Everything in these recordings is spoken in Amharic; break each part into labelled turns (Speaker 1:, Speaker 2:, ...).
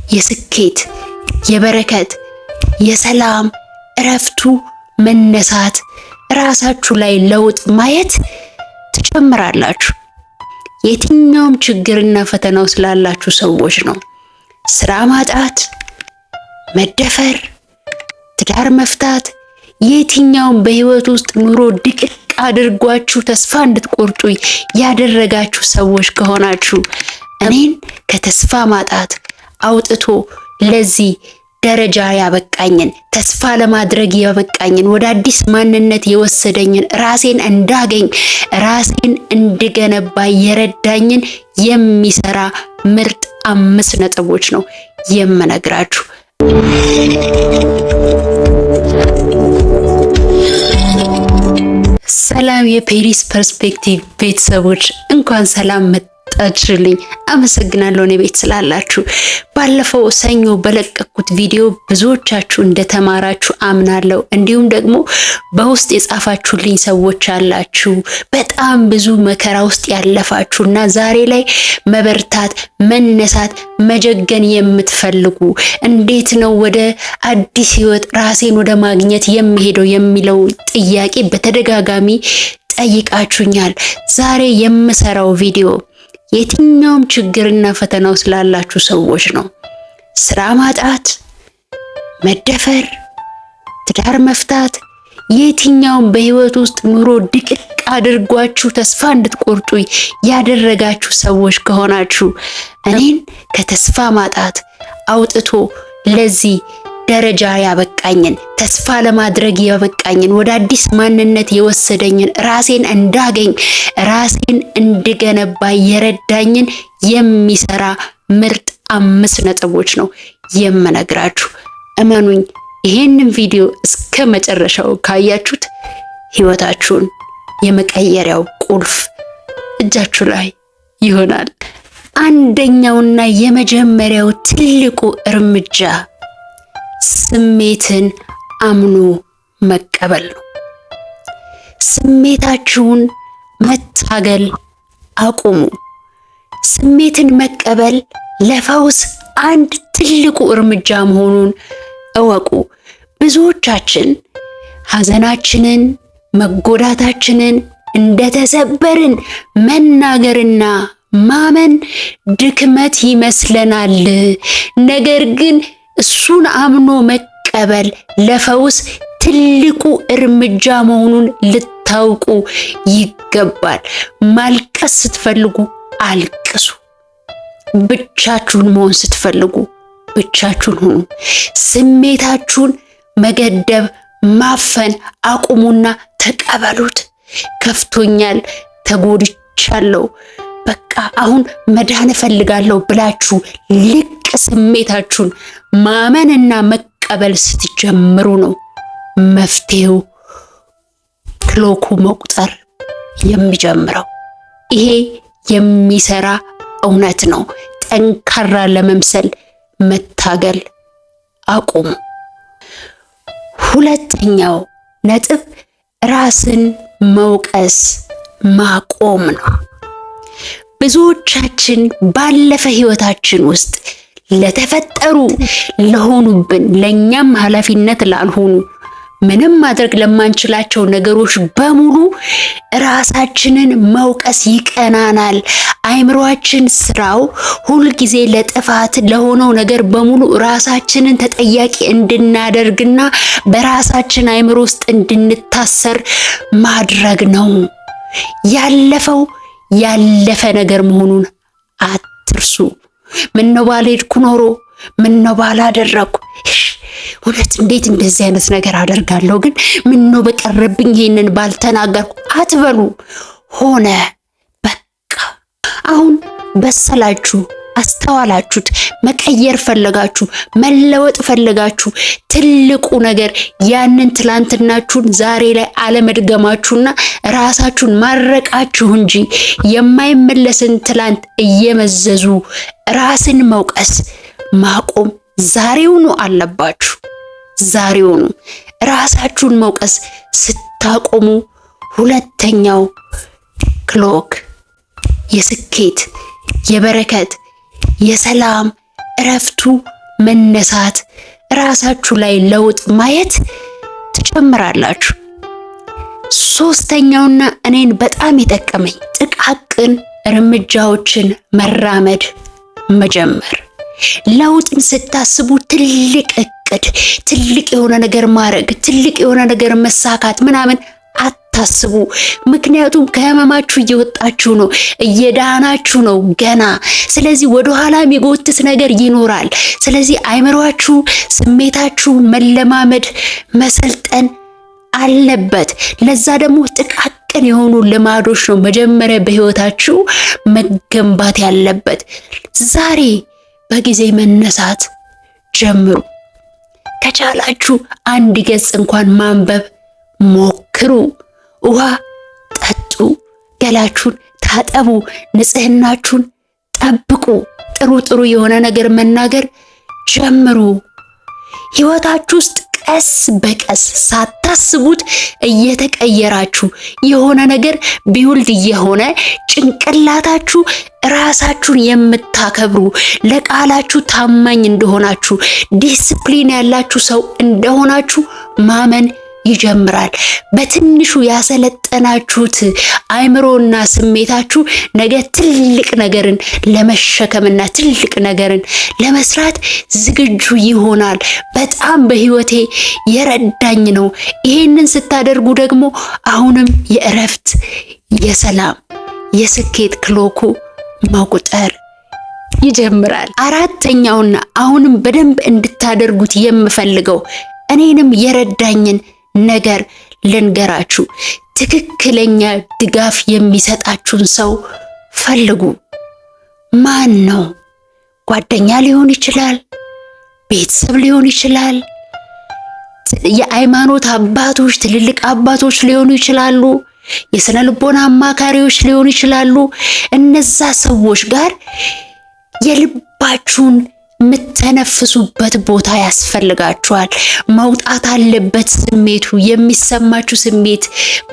Speaker 1: የስኬት፣ የበረከት፣ የሰላም እረፍቱ መነሳት ራሳችሁ ላይ ለውጥ ማየት ትጨምራላችሁ። የትኛውም ችግርና ፈተናው ስላላችሁ ሰዎች ነው። ስራ ማጣት፣ መደፈር፣ ትዳር መፍታት፣ የትኛውም በህይወት ውስጥ ኑሮ ድቅቅ አድርጓችሁ ተስፋ እንድትቆርጡ ያደረጋችሁ ሰዎች ከሆናችሁ እኔን ከተስፋ ማጣት አውጥቶ ለዚህ ደረጃ ያበቃኝን፣ ተስፋ ለማድረግ ያበቃኝን፣ ወደ አዲስ ማንነት የወሰደኝን፣ ራሴን እንዳገኝ ራሴን እንድገነባ የረዳኝን የሚሰራ ምርጥ 5 ነጥቦች ነው የምነግራችሁ። ሰላም የፔሪስ ፐርስፔክቲቭ ቤተሰቦች፣ እንኳን ሰላም መጣችሁልኝ። አመሰግናለሁ እኔ ቤት ስላላችሁ። ባለፈው ሰኞ በለቀኩት ቪዲዮ ብዙዎቻችሁ እንደተማራችሁ አምናለሁ። እንዲሁም ደግሞ በውስጥ የጻፋችሁልኝ ሰዎች አላችሁ፣ በጣም ብዙ መከራ ውስጥ ያለፋችሁና ዛሬ ላይ መበርታት፣ መነሳት፣ መጀገን የምትፈልጉ እንዴት ነው ወደ አዲስ ህይወት ራሴን ወደ ማግኘት የሚሄደው የሚለው ጥያቄ በተደጋጋሚ ጠይቃችሁኛል። ዛሬ የምሰራው ቪዲዮ የትኛውም ችግርና ፈተናው ስላላችሁ ሰዎች ነው። ስራ ማጣት፣ መደፈር፣ ትዳር መፍታት፣ የትኛውም በህይወት ውስጥ ኑሮ ድቅቅ አድርጓችሁ ተስፋ እንድትቆርጡ ያደረጋችሁ ሰዎች ከሆናችሁ እኔን ከተስፋ ማጣት አውጥቶ ለዚህ ደረጃ ያበቃኝን፣ ተስፋ ለማድረግ ያበቃኝን፣ ወደ አዲስ ማንነት የወሰደኝን፣ ራሴን እንዳገኝ ራሴን እንድገነባ የረዳኝን የሚሰራ ምርጥ 5 ነጥቦች ነው የምነግራችሁ። እመኑኝ፣ ይሄንን ቪዲዮ እስከ መጨረሻው ካያችሁት ህይወታችሁን የመቀየሪያው ቁልፍ እጃችሁ ላይ ይሆናል። አንደኛውና የመጀመሪያው ትልቁ እርምጃ ስሜትን አምኖ መቀበል ነው። ስሜታችሁን መታገል አቁሙ። ስሜትን መቀበል ለፈውስ አንድ ትልቁ እርምጃ መሆኑን እወቁ። ብዙዎቻችን ሐዘናችንን፣ መጎዳታችንን እንደተሰበርን መናገርና ማመን ድክመት ይመስለናል። ነገር ግን እሱን አምኖ መቀበል ለፈውስ ትልቁ እርምጃ መሆኑን ልታውቁ ይገባል። ማልቀስ ስትፈልጉ አልቅሱ። ብቻችሁን መሆን ስትፈልጉ ብቻችሁን ሁኑ። ስሜታችሁን መገደብ፣ ማፈን አቁሙና ተቀበሉት። ከፍቶኛል፣ ተጎድቻለሁ፣ በቃ አሁን መዳን እፈልጋለሁ ብላችሁ ልቅ ስሜታችሁን ማመንና መቀበል ስትጀምሩ ነው መፍትሄው ክሎኩ መቁጠር የሚጀምረው። ይሄ የሚሰራ እውነት ነው። ጠንካራ ለመምሰል መታገል አቁሙ። ሁለተኛው ነጥብ ራስን መውቀስ ማቆም ነው። ብዙዎቻችን ባለፈ ህይወታችን ውስጥ ለተፈጠሩ ለሆኑብን ለኛም ኃላፊነት ላልሆኑ ምንም ማድረግ ለማንችላቸው ነገሮች በሙሉ ራሳችንን መውቀስ ይቀናናል። አይምሮአችን ስራው ሁልጊዜ ለጥፋት ለሆነው ነገር በሙሉ ራሳችንን ተጠያቂ እንድናደርግና በራሳችን አይምሮ ውስጥ እንድንታሰር ማድረግ ነው። ያለፈው ያለፈ ነገር መሆኑን አትርሱ። ምነው ባልሄድኩ ኖሮ፣ ምነው ባላደረኩ፣ እውነት እንዴት እንደዚህ አይነት ነገር አደርጋለሁ፣ ግን ምነው በቀረብኝ ይሄንን ባልተናገርኩ አትበሉ። ሆነ በቃ። አሁን በሰላችሁ፣ አስተዋላችሁት፣ መቀየር ፈለጋችሁ፣ መለወጥ ፈለጋችሁ። ትልቁ ነገር ያንን ትላንትናችሁን ዛሬ ላይ አለመድገማችሁና ራሳችሁን ማረቃችሁ እንጂ የማይመለስን ትላንት እየመዘዙ ራስን መውቀስ ማቆም ዛሬውኑ አለባችሁ። ዛሬውኑ ራሳችሁን መውቀስ ስታቆሙ ሁለተኛው ክሎክ የስኬት፣ የበረከት፣ የሰላም እረፍቱ መነሳት፣ ራሳችሁ ላይ ለውጥ ማየት ትጀምራላችሁ። ሶስተኛውና እኔን በጣም የጠቀመኝ ጥቃቅን እርምጃዎችን መራመድ መጀመር። ለውጥን ስታስቡ ትልቅ እቅድ፣ ትልቅ የሆነ ነገር ማድረግ፣ ትልቅ የሆነ ነገር መሳካት ምናምን አታስቡ። ምክንያቱም ከህመማችሁ እየወጣችሁ ነው፣ እየዳናችሁ ነው ገና። ስለዚህ ወደ ኋላ የሚጎትት ነገር ይኖራል። ስለዚህ አይምሯችሁ፣ ስሜታችሁ መለማመድ መሰልጠን አለበት። ለዛ ደግሞ ጥቃቅን የሆኑ ልማዶች ነው መጀመሪያ በህይወታችሁ መገንባት ያለበት። ዛሬ በጊዜ መነሳት ጀምሩ። ከቻላችሁ አንድ ገጽ እንኳን ማንበብ ሞክሩ። ውሃ ጠጡ፣ ገላችሁን ታጠቡ፣ ንጽህናችሁን ጠብቁ። ጥሩ የሆነ ነገር መናገር ጀምሩ። ህይወታችሁ ውስጥ ቀስ በቀስ ሳታስቡት እየተቀየራችሁ የሆነ ነገር ቢውልድ የሆነ ጭንቅላታችሁ ራሳችሁን የምታከብሩ፣ ለቃላችሁ ታማኝ እንደሆናችሁ፣ ዲስፕሊን ያላችሁ ሰው እንደሆናችሁ ማመን ይጀምራል። በትንሹ ያሰለጠናችሁት አእምሮና ስሜታችሁ ነገ ትልቅ ነገርን ለመሸከምና ትልቅ ነገርን ለመስራት ዝግጁ ይሆናል። በጣም በህይወቴ የረዳኝ ነው። ይሄንን ስታደርጉ ደግሞ አሁንም የእረፍት፣ የሰላም፣ የስኬት ክሎኩ መቁጠር ይጀምራል። አራተኛውና አሁንም በደንብ እንድታደርጉት የምፈልገው እኔንም የረዳኝን ነገር ልንገራችሁ። ትክክለኛ ድጋፍ የሚሰጣችሁን ሰው ፈልጉ። ማን ነው? ጓደኛ ሊሆን ይችላል፣ ቤተሰብ ሊሆን ይችላል፣ የሃይማኖት አባቶች፣ ትልልቅ አባቶች ሊሆኑ ይችላሉ፣ የስነ ልቦና አማካሪዎች ሊሆኑ ይችላሉ። እነዛ ሰዎች ጋር የልባችሁን የምትነፍሱበት ቦታ ያስፈልጋችኋል። መውጣት አለበት ስሜቱ፣ የሚሰማችሁ ስሜት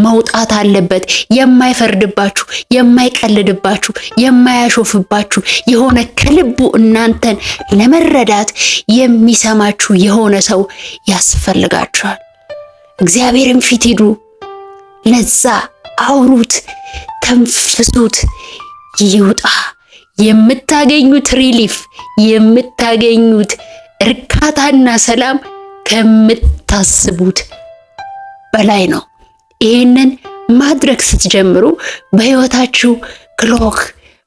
Speaker 1: መውጣት አለበት። የማይፈርድባችሁ፣ የማይቀልድባችሁ፣ የማያሾፍባችሁ የሆነ ከልቡ እናንተን ለመረዳት የሚሰማችሁ የሆነ ሰው ያስፈልጋችኋል። እግዚአብሔርን ፊት ሂዱ፣ ለዛ አውሩት፣ ተንፍሱት፣ ይውጣ። የምታገኙት ሪሊፍ፣ የምታገኙት እርካታና ሰላም ከምታስቡት በላይ ነው። ይህንን ማድረግ ስትጀምሩ በህይወታችሁ ክሎክ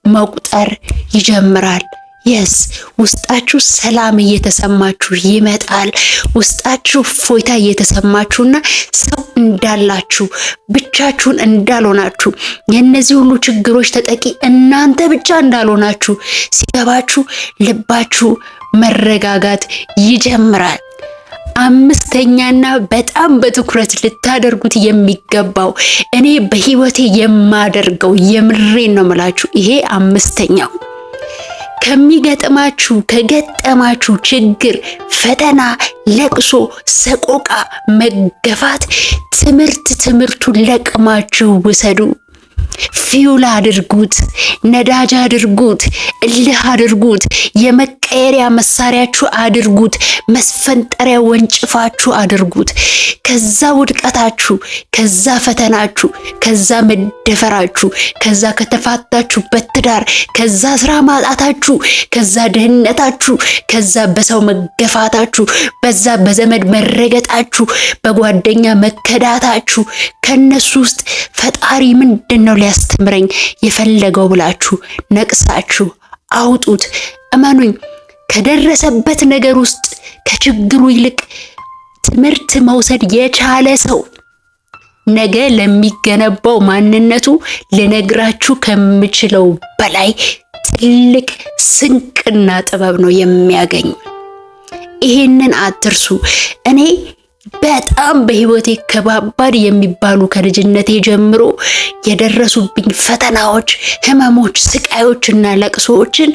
Speaker 1: መቁጠር ይጀምራል። የስ ውስጣችሁ ሰላም እየተሰማችሁ ይመጣል። ውስጣችሁ ፎይታ እየተሰማችሁና ሰው እንዳላችሁ፣ ብቻችሁን እንዳልሆናችሁ፣ የነዚህ ሁሉ ችግሮች ተጠቂ እናንተ ብቻ እንዳልሆናችሁ ሲገባችሁ ልባችሁ መረጋጋት ይጀምራል። አምስተኛና በጣም በትኩረት ልታደርጉት የሚገባው እኔ በህይወቴ የማደርገው የምሬን ነው የምላችሁ፣ ይሄ አምስተኛው ከገጠማችሁ ችግር፣ ፈተና፣ ለቅሶ፣ ሰቆቃ፣ መገፋት ትምህርቱን ለቅማችሁ ውሰዱ። ፊውል አድርጉት፣ ነዳጅ አድርጉት፣ እልህ አድርጉት፣ የመቀየሪያ መሳሪያችሁ አድርጉት፣ መስፈንጠሪያ ወንጭፋችሁ አድርጉት። ከዛ ውድቀታችሁ፣ ከዛ ፈተናችሁ፣ ከዛ መደፈራችሁ፣ ከዛ ከተፋታችሁበት ትዳር፣ ከዛ ስራ ማጣታችሁ፣ ከዛ ድህነታችሁ፣ ከዛ በሰው መገፋታችሁ፣ በዛ በዘመድ መረገጣችሁ፣ በጓደኛ መከዳታችሁ፣ ከነሱ ውስጥ ፈጣሪ ምንድነው ሊያስተምረኝ የፈለገው ብላችሁ ነቅሳችሁ አውጡት። እመኑኝ፣ ከደረሰበት ነገር ውስጥ ከችግሩ ይልቅ ትምህርት መውሰድ የቻለ ሰው ነገ ለሚገነባው ማንነቱ ልነግራችሁ ከምችለው በላይ ትልቅ ስንቅና ጥበብ ነው የሚያገኝ። ይሄንን አትርሱ። እኔ በጣም በህይወቴ ከባባድ የሚባሉ ከልጅነቴ ጀምሮ የደረሱብኝ ፈተናዎች፣ ህመሞች፣ ስቃዮችና ለቅሶዎችን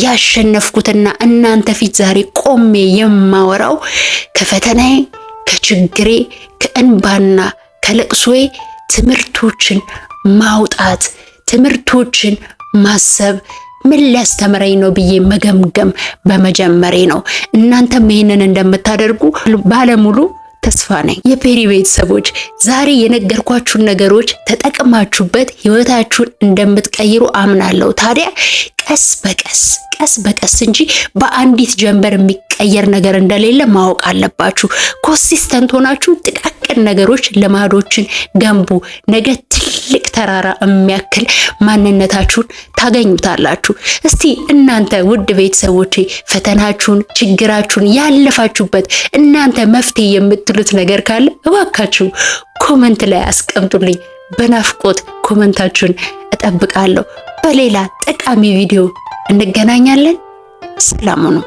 Speaker 1: ያሸነፍኩትና እናንተ ፊት ዛሬ ቆሜ የማወራው ከፈተናዬ፣ ከችግሬ፣ ከእንባና ከለቅሶዬ ትምህርቶችን ማውጣት፣ ትምህርቶችን ማሰብ ምን ሊያስተምረኝ ነው ብዬ መገምገም በመጀመሬ ነው። እናንተም ይህንን እንደምታደርጉ ባለሙሉ ተስፋ ነኝ። የፔሪ ቤተሰቦች ዛሬ የነገርኳችሁን ነገሮች ተጠቅማችሁበት ህይወታችሁን እንደምትቀይሩ አምናለሁ። ታዲያ ቀስ በቀስ እንጂ በአንዲት ጀንበር የሚቀየር ነገር እንደሌለ ማወቅ አለባችሁ። ኮንሲስተንት ሆናችሁ ጥቃቅን ነገሮች ልማዶችን ገንቡ። ነገ ትልቅ ተራራ የሚያክል ማንነታችሁን ታገኙታላችሁ። እስቲ እናንተ ውድ ቤተሰቦቼ ፈተናችሁን፣ ችግራችሁን ያለፋችሁበት እናንተ መፍትሄ የምትሉት ነገር ካለ እባካችሁ ኮመንት ላይ አስቀምጡልኝ። በናፍቆት ኮመንታችሁን እጠብቃለሁ። በሌላ ጠቃሚ ቪዲዮ እንገናኛለን። ሰላም ሁኑ።